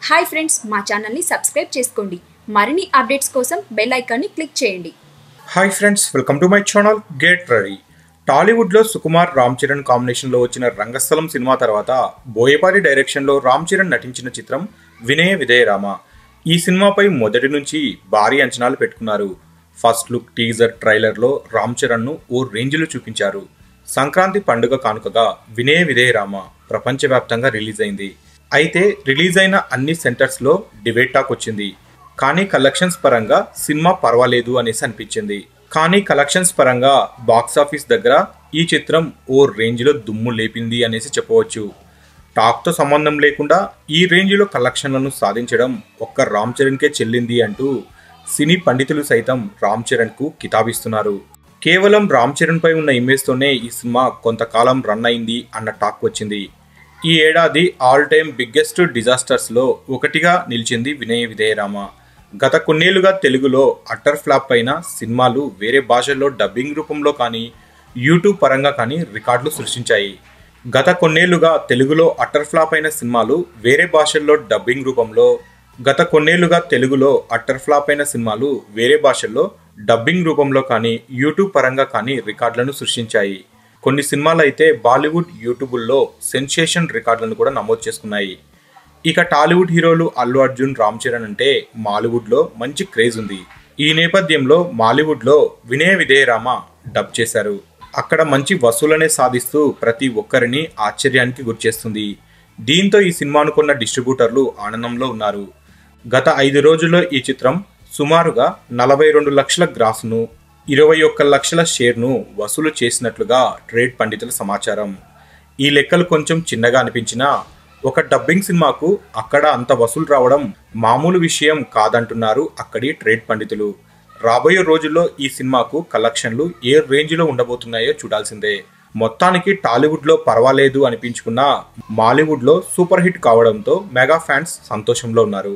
Hi friends, మా ఛానల్ని subscribe చేసుకోండి. మరిన్ని అప్డేట్స్ కోసం బెల్ ఐకాన్ని క్లిక్ చేయండి. Hi friends, welcome to my channel get ready. టాలీవుడ్లో సుకుమార్ రామ్ చరణ్ కాంబినేషన్లో వచ్చిన రంగస్థలం సినిమా తర్వాత బోయపాటి డైరెక్షన్లో రామ్ చరణ్ నటించిన చిత్రం వినయ విధేయ రామ. ఈ సినిమాపై మొదటి నుంచి భారీ అంచనాలు పెట్టుకున్నారు. ఫస్ట్ లుక్ టీజర్ ట్రైలర్లో రామ్ చరణ్ను ఓ రేంజ్లో చూపించారు. సంక్రాంతి పండుగ కానుకగా వినయ విధేయ రామ ప్రపంచవ్యాప్తంగా రిలీజ్ అయింది. అయితే రిలీజ్ అయిన అన్ని సెంటర్స్లో డిబేట్ టాక్ వచ్చింది. కానీ కలెక్షన్స్ పరంగా సినిమా పర్వాలేదు అనేసి అనిపించింది. కానీ కలెక్షన్స్ పరంగా బాక్సాఫీస్ దగ్గర ఈ చిత్రం ఓ రేంజ్లో దుమ్ము లేపింది అనేసి చెప్పవచ్చు. టాక్తో సంబంధం లేకుండా ఈ రేంజ్లో కలెక్షన్లను సాధించడం ఒక్క రామ్ చరణ్కే చెల్లింది అంటూ సినీ పండితులు సైతం రామ్ చరణ్కు కితాబిస్తున్నారు. కేవలం రామ్ చరణ్పై ఉన్న ఇమేజ్తోనే ఈ సినిమా కొంతకాలం రన్ అయింది అన్న టాక్ వచ్చింది. ఈ ఏడాది ఆల్ టైమ్ బిగ్గెస్ట్ డిజాస్టర్స్లో ఒకటిగా నిలిచింది వినయ విధేయ రామ. గత కొన్నేళ్లుగా తెలుగులో అట్టర్ ఫ్లాప్ అయిన సినిమాలు వేరే భాషల్లో డబ్బింగ్ రూపంలో కానీ యూట్యూబ్ పరంగా కానీ రికార్డులు సృష్టించాయి. గత కొన్నేళ్లుగా తెలుగులో అట్టర్ ఫ్లాప్ అయిన సినిమాలు వేరే భాషల్లో డబ్బింగ్ రూపంలో కానీ యూట్యూబ్ పరంగా కానీ రికార్డులను సృష్టించాయి. కొన్ని సినిమాలు అయితే బాలీవుడ్ యూట్యూబుల్లో సెన్సేషన్ రికార్డులను కూడా నమోదు చేసుకున్నాయి. ఇక టాలీవుడ్ హీరోలు అల్లు అర్జున్, రామ్ చరణ్ అంటే మాలీవుడ్లో మంచి క్రేజ్ ఉంది. ఈ నేపథ్యంలో మాలీవుడ్లో వినయ విధేయ రామ డబ్ చేశారు. అక్కడ మంచి వసూలనే సాధిస్తూ ప్రతి ఒక్కరిని ఆశ్చర్యానికి గురిచేస్తుంది. దీంతో ఈ సినిమాను కొన్న డిస్ట్రిబ్యూటర్లు ఆనందంలో ఉన్నారు. గత 5 రోజుల్లో ఈ చిత్రం సుమారుగా 42 లక్షల గ్రాస్ను, 21 లక్షల షేర్ను వసూలు చేసినట్లుగా ట్రేడ్ పండితుల సమాచారం. ఈ లెక్కలు కొంచెం చిన్నగా అనిపించినా ఒక డబ్బింగ్ సినిమాకు అక్కడ అంత వసూలు రావడం మామూలు విషయం కాదంటున్నారు అక్కడి ట్రేడ్ పండితులు. రాబోయే రోజుల్లో ఈ సినిమాకు కలెక్షన్లు ఏ రేంజ్లో ఉండబోతున్నాయో చూడాల్సిందే. మొత్తానికి టాలీవుడ్లో పర్వాలేదు అనిపించుకున్న మాలీవుడ్లో సూపర్ హిట్ కావడంతో మెగా ఫ్యాన్స్ సంతోషంలో ఉన్నారు.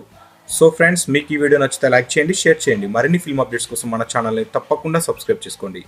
సో ఫ్రెండ్స్, మీకు ఈ వీడియో నచ్చితే లైక్ చేయండి, షేర్ చేయండి. మరిన్ని ఫిల్మ్ అప్డేట్స్ కోసం మన ఛానల్ని తప్పకుండా సబ్స్క్రైబ్ చేసుకోండి.